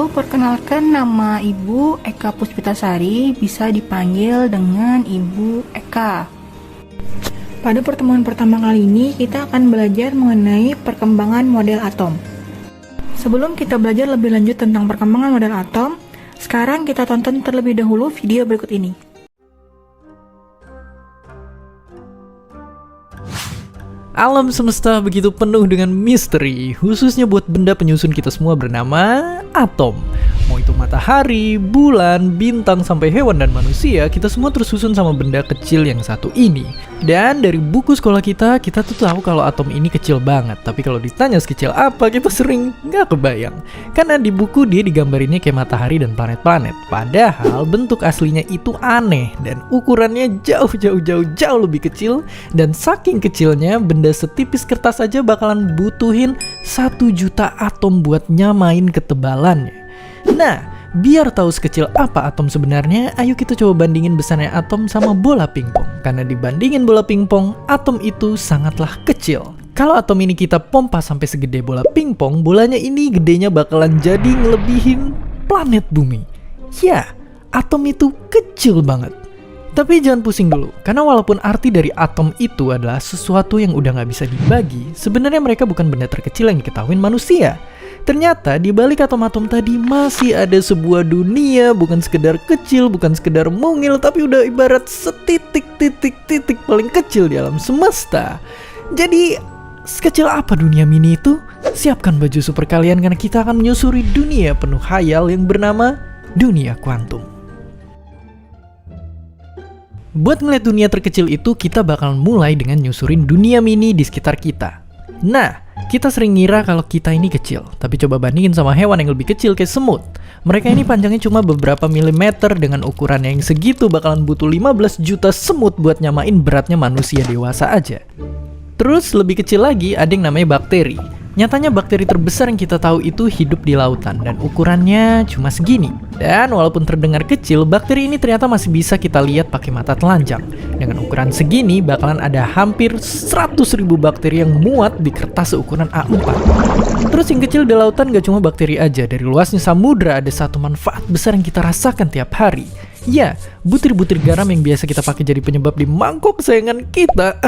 Halo, perkenalkan nama Ibu Eka Puspitasari, bisa dipanggil dengan Ibu Eka. Pada pertemuan pertama kali ini, kita akan belajar mengenai perkembangan model atom. Sebelum kita belajar lebih lanjut tentang perkembangan model atom, sekarang kita tonton terlebih dahulu video berikut ini. Alam semesta begitu penuh dengan misteri, khususnya buat benda penyusun kita semua bernama atom. Mau itu matahari, bulan, bintang, sampai hewan dan manusia, kita semua tersusun sama benda kecil yang satu ini. Dan dari buku sekolah kita tuh tahu kalau atom ini kecil banget. Tapi kalau ditanya sekecil apa, kita sering nggak kebayang. Karena di buku dia digambarinnya kayak matahari dan planet-planet. Padahal bentuk aslinya itu aneh dan ukurannya jauh lebih kecil. Dan saking kecilnya, benda setipis kertas aja bakalan butuhin 1 juta atom buat nyamain ketebalannya. Nah, biar tahu sekecil apa atom sebenarnya, ayo kita coba bandingin besarnya atom sama bola pingpong. Karena dibandingin bola pingpong, atom itu sangatlah kecil. Kalau atom ini kita pompa sampai segede bola pingpong, bolanya ini gedenya bakalan jadi ngelebihin planet bumi. Ya, atom itu kecil banget. Tapi jangan pusing dulu, karena walaupun arti dari atom itu adalah sesuatu yang udah gak bisa dibagi, sebenarnya mereka bukan benda terkecil yang diketahui manusia. Ternyata di balik atom-atom tadi masih ada sebuah dunia, bukan sekedar kecil, bukan sekedar mungil, tapi udah ibarat setitik-titik paling kecil di alam semesta. Jadi, sekecil apa dunia mini itu? Siapkan baju super kalian karena kita akan menyusuri dunia penuh khayal yang bernama dunia kuantum. Buat ngeliat dunia terkecil itu, kita bakal mulai dengan nyusurin dunia mini di sekitar kita. Nah, kita sering ngira kalau kita ini kecil, tapi coba bandingin sama hewan yang lebih kecil kayak semut. Mereka ini panjangnya cuma beberapa milimeter, dengan ukuran yang segitu bakalan butuh 15 juta semut buat nyamain beratnya manusia dewasa aja. Terus lebih kecil lagi ada yang namanya bakteri. Nyatanya bakteri terbesar yang kita tahu itu hidup di lautan dan ukurannya cuma segini. Dan walaupun terdengar kecil, bakteri ini ternyata masih bisa kita lihat pakai mata telanjang. Dengan ukuran segini bakalan ada hampir 100.000 bakteri yang muat di kertas seukuran A4. Terus yang kecil di lautan gak cuma bakteri aja, dari luasnya samudra ada satu manfaat besar yang kita rasakan tiap hari. Ya, butir-butir garam yang biasa kita pakai jadi penyebab di mangkok kesayangan kita.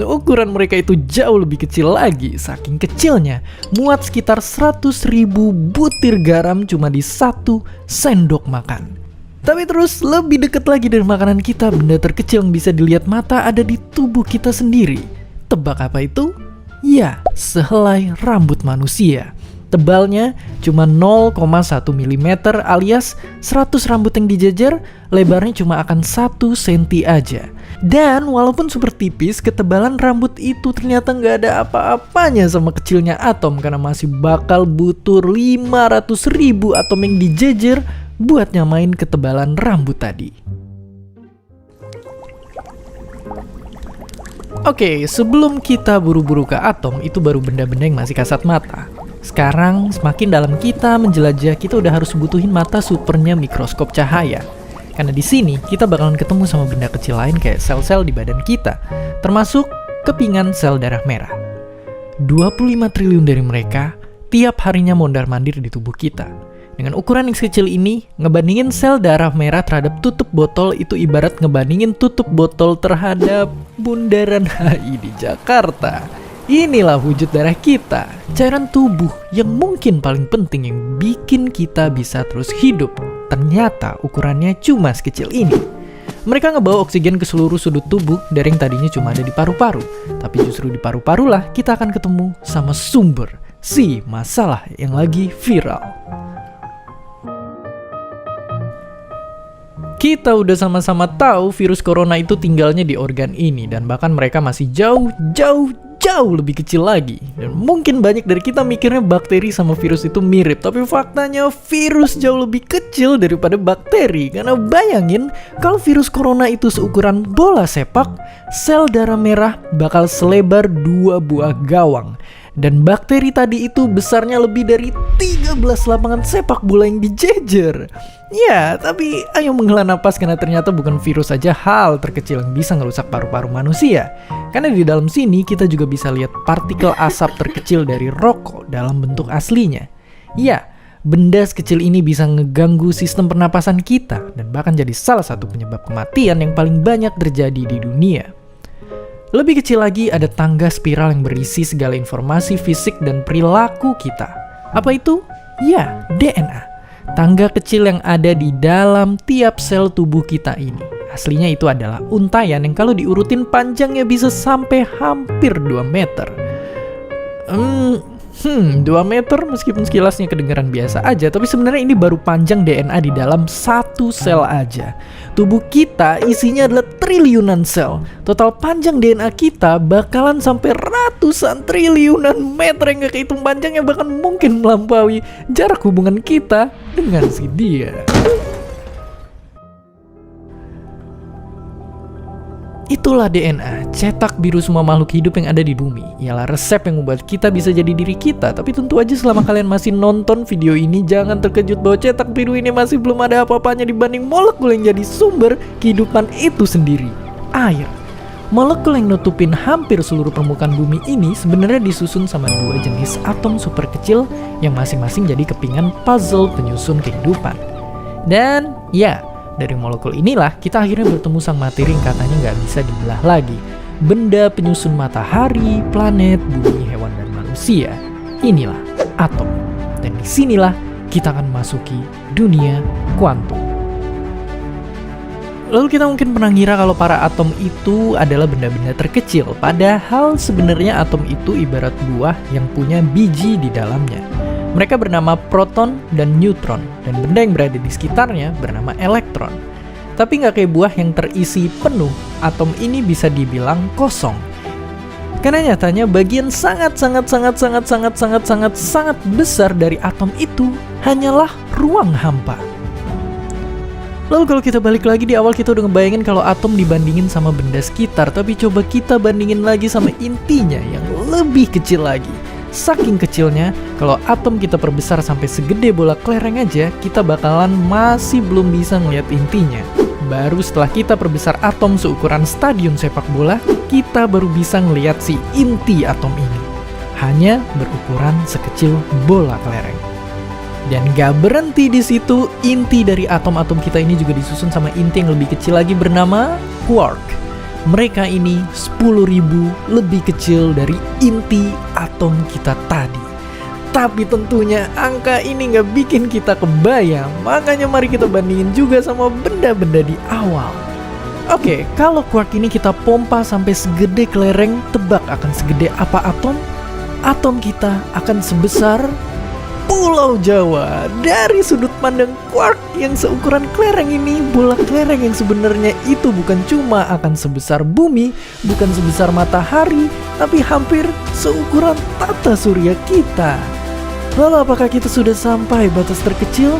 Ukuran mereka itu jauh lebih kecil lagi. Saking kecilnya, muat sekitar 100.000 butir garam cuma di 1 sendok makan. Tapi terus lebih dekat lagi dari makanan kita, benda terkecil yang bisa dilihat mata ada di tubuh kita sendiri. Tebak apa itu? Ya, sehelai rambut manusia. Tebalnya cuma 0,1 mm alias 100 rambut yang dijejer, lebarnya cuma akan 1 cm aja. Dan walaupun super tipis, ketebalan rambut itu ternyata nggak ada apa-apanya sama kecilnya atom, karena masih bakal butuh 500.000 atom yang dijejer buat nyamain ketebalan rambut tadi. Oke, sebelum kita buru-buru ke atom, itu baru benda-benda yang masih kasat mata. Sekarang semakin dalam kita menjelajah, kita udah harus butuhin mata supernya mikroskop cahaya. Karena di sini kita bakalan ketemu sama benda kecil lain kayak sel-sel di badan kita, termasuk kepingan sel darah merah. 25 triliun dari mereka tiap harinya mondar-mandir di tubuh kita. Dengan ukuran yang sekecil ini, ngebandingin sel darah merah terhadap tutup botol itu ibarat ngebandingin tutup botol terhadap bundaran HI di Jakarta. Inilah wujud darah kita, cairan tubuh yang mungkin paling penting yang bikin kita bisa terus hidup. Ternyata ukurannya cuma sekecil ini. Mereka ngebawa oksigen ke seluruh sudut tubuh dari yang tadinya cuma ada di paru-paru. Tapi justru di paru-paru lah kita akan ketemu sama sumber si masalah yang lagi viral. Kita udah sama-sama tahu virus corona itu tinggalnya di organ ini, dan bahkan mereka masih jauh lebih kecil lagi. Dan mungkin banyak dari kita mikirnya bakteri sama virus itu mirip, tapi faktanya virus jauh lebih kecil daripada bakteri. Karena bayangin, kalau virus corona itu seukuran bola sepak, sel darah merah bakal selebar 2 buah gawang. Dan bakteri tadi itu besarnya lebih dari 13 lapangan sepak bola yang dijejer. Ya, tapi ayo menghela napas karena ternyata bukan virus saja hal terkecil yang bisa ngerusak paru-paru manusia. Karena di dalam sini kita juga bisa lihat partikel asap terkecil dari rokok dalam bentuk aslinya. Ya, Benda sekecil ini bisa ngeganggu sistem pernapasan kita dan bahkan jadi salah satu penyebab kematian yang paling banyak terjadi di dunia. Lebih kecil lagi ada tangga spiral yang berisi segala informasi fisik dan perilaku kita. Apa itu? Ya, DNA. Tangga kecil yang ada di dalam tiap sel tubuh kita ini. Aslinya itu adalah untaian yang kalau diurutin panjangnya bisa sampai hampir 2 meter. 2 meter meskipun sekilasnya kedengaran biasa aja, tapi sebenarnya ini baru panjang DNA di dalam satu sel aja. Tubuh kita isinya adalah triliunan sel. Total panjang DNA kita bakalan sampai ratusan triliunan meter yang gak kehitung panjangnya, bahkan mungkin melampaui jarak hubungan kita dengan si dia. Itulah DNA, cetak biru semua makhluk hidup yang ada di bumi. Ialah resep yang membuat kita bisa jadi diri kita. Tapi tentu aja selama kalian masih nonton video ini, jangan terkejut bahwa cetak biru ini masih belum ada apa-apanya dibanding molekul yang jadi sumber kehidupan itu sendiri, air. Molekul yang nutupin hampir seluruh permukaan bumi ini sebenarnya disusun sama 2 jenis atom super kecil yang masing-masing jadi kepingan puzzle penyusun kehidupan. Dan ya, dari molekul inilah kita akhirnya bertemu sang materi yang katanya nggak bisa dibelah lagi. Benda penyusun matahari, planet, bumi, hewan, dan manusia. Inilah atom. Dan disinilah kita akan masuki dunia kuantum. Lalu kita mungkin pernah ngira kalau para atom itu adalah benda-benda terkecil. Padahal sebenarnya atom itu ibarat buah yang punya biji di dalamnya. Mereka bernama proton dan neutron, dan benda yang berada di sekitarnya bernama elektron. Tapi nggak kayak buah yang terisi penuh, atom ini bisa dibilang kosong. Karena nyatanya bagian sangat besar dari atom itu hanyalah ruang hampa. Lalu kalau kita balik lagi di awal, kita udah ngebayangin kalau atom dibandingin sama benda sekitar, tapi coba kita bandingin lagi sama intinya yang lebih kecil lagi. Saking kecilnya, kalau atom kita perbesar sampai segede bola kelereng aja, kita bakalan masih belum bisa ngeliat intinya. Baru setelah kita perbesar atom seukuran stadion sepak bola, kita baru bisa ngeliat si inti atom ini. Hanya berukuran sekecil bola kelereng. Dan gak berhenti di situ, inti dari atom-atom kita ini juga disusun sama inti yang lebih kecil lagi bernama quark. Mereka ini 10.000 lebih kecil dari inti atom kita tadi. Tapi tentunya angka ini nggak bikin kita kebayang. Makanya mari kita bandingin juga sama benda-benda di awal. Oke, kalau quark ini kita pompa sampai segede kelereng, tebak akan segede apa atom? Atom kita akan sebesar Pulau Jawa. Dari sudut pandang quark yang seukuran kelereng ini, bola kelereng yang sebenarnya itu bukan cuma akan sebesar bumi, bukan sebesar matahari, tapi hampir seukuran tata surya kita. Lalu apakah kita sudah sampai batas terkecil?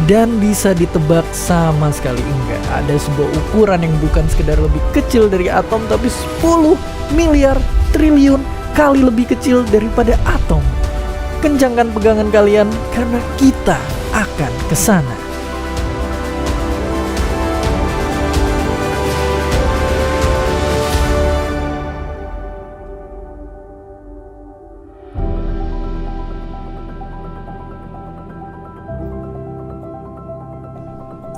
Dan bisa ditebak sama sekali enggak. Ada sebuah ukuran yang bukan sekedar lebih kecil dari atom, tapi 10 miliar triliun kali lebih kecil daripada atom. Kencangkan pegangan kalian karena kita akan ke sana.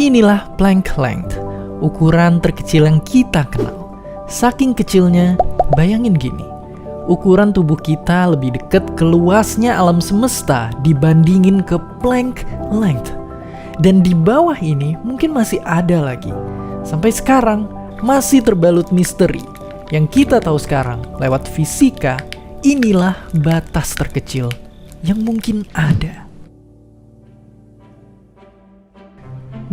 Inilah Planck length, ukuran terkecil yang kita kenal. Saking kecilnya, bayangin gini. Ukuran tubuh kita lebih dekat ke luasnya alam semesta dibandingin ke Planck length. Dan di bawah ini mungkin masih ada lagi. Sampai sekarang masih terbalut misteri. Yang kita tahu sekarang lewat fisika, inilah batas terkecil yang mungkin ada.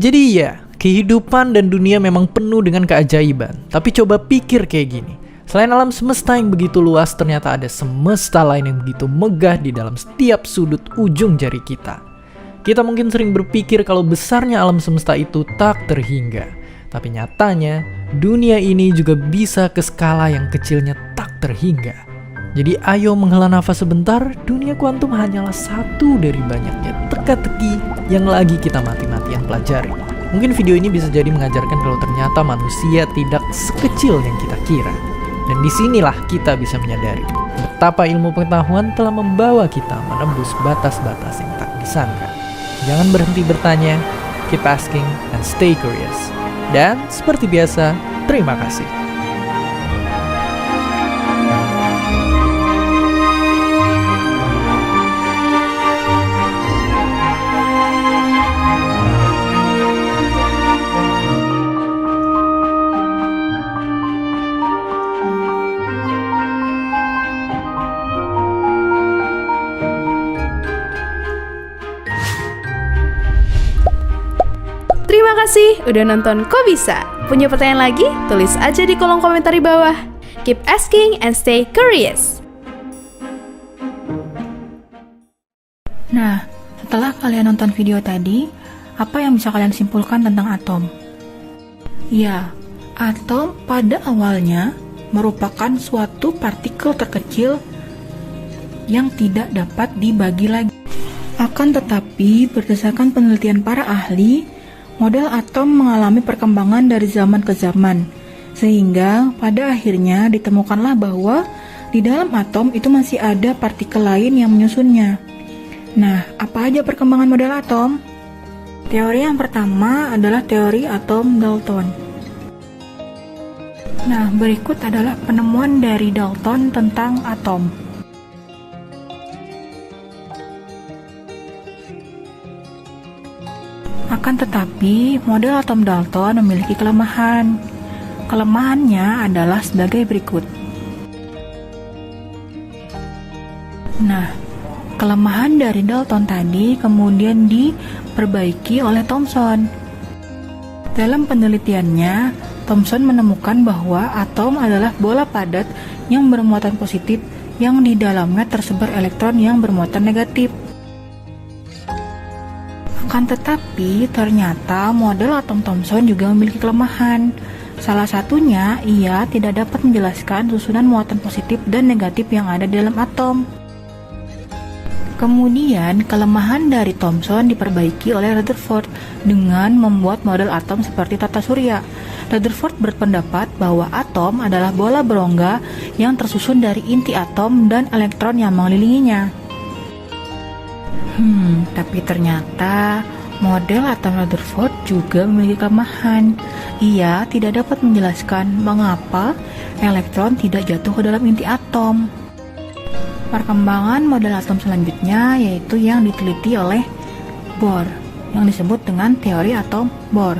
Jadi ya, kehidupan dan dunia memang penuh dengan keajaiban. Tapi coba pikir kayak gini. Selain alam semesta yang begitu luas, ternyata ada semesta lain yang begitu megah di dalam setiap sudut ujung jari kita. Kita mungkin sering berpikir kalau besarnya alam semesta itu tak terhingga. Tapi nyatanya, dunia ini juga bisa ke skala yang kecilnya tak terhingga. Jadi ayo menghela nafas sebentar, dunia kuantum hanyalah satu dari banyaknya teka-teki yang lagi kita mati-matian pelajari. Mungkin video ini bisa jadi mengajarkan kalau ternyata manusia tidak sekecil yang kita kira. Dan disinilah kita bisa menyadari betapa ilmu pengetahuan telah membawa kita menembus batas-batas yang tak disangka. Jangan berhenti bertanya, keep asking, and stay curious. Dan seperti biasa, terima kasih. Terima kasih udah nonton Kok Bisa. Punya pertanyaan lagi? Tulis aja di kolom komentar di bawah. Keep asking and stay curious. Nah, setelah kalian nonton video tadi, apa yang bisa kalian simpulkan tentang atom? Ya, atom pada awalnya merupakan suatu partikel terkecil yang tidak dapat dibagi lagi. Akan tetapi, berdasarkan penelitian para ahli, model atom mengalami perkembangan dari zaman ke zaman, sehingga pada akhirnya ditemukanlah bahwa di dalam atom itu masih ada partikel lain yang menyusunnya. Nah, apa aja perkembangan model atom? Teori yang pertama adalah teori atom Dalton. Nah, berikut adalah penemuan dari Dalton tentang atom. Akan tetapi, model atom Dalton memiliki kelemahan. Kelemahannya adalah sebagai berikut. Nah, kelemahan dari Dalton tadi kemudian diperbaiki oleh Thomson. Dalam penelitiannya, Thomson menemukan bahwa atom adalah bola padat yang bermuatan positif yang di dalamnya tersebar elektron yang bermuatan negatif. Akan tetapi, ternyata model atom Thomson juga memiliki kelemahan. Salah satunya, ia tidak dapat menjelaskan susunan muatan positif dan negatif yang ada di dalam atom. Kemudian, kelemahan dari Thomson diperbaiki oleh Rutherford dengan membuat model atom seperti tata surya. Rutherford berpendapat bahwa atom adalah bola berongga yang tersusun dari inti atom dan elektron yang mengelilinginya. Tapi ternyata model atom Rutherford juga memiliki kelemahan. Ia tidak dapat menjelaskan mengapa elektron tidak jatuh ke dalam inti atom. Perkembangan model atom selanjutnya yaitu yang diteliti oleh Bohr, yang disebut dengan teori atom Bohr.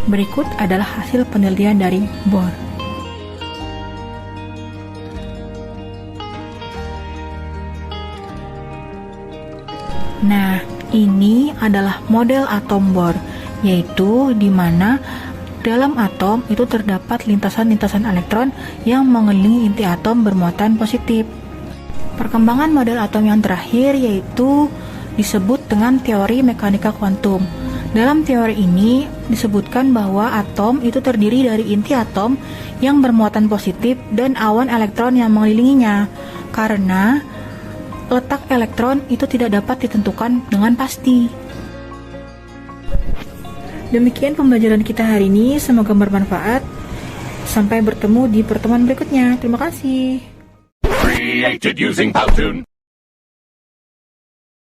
Berikut adalah hasil penelitian dari Bohr. Nah, ini adalah model atom Bohr, yaitu di mana dalam atom itu terdapat lintasan-lintasan elektron yang mengelilingi inti atom bermuatan positif. Perkembangan model atom yang terakhir yaitu disebut dengan teori mekanika kuantum. Dalam teori ini disebutkan bahwa atom itu terdiri dari inti atom yang bermuatan positif dan awan elektron yang mengelilinginya, karena letak elektron itu tidak dapat ditentukan dengan pasti. Demikian pembelajaran kita hari ini, semoga bermanfaat. Sampai bertemu di pertemuan berikutnya. Terima kasih. Created using Powtoon.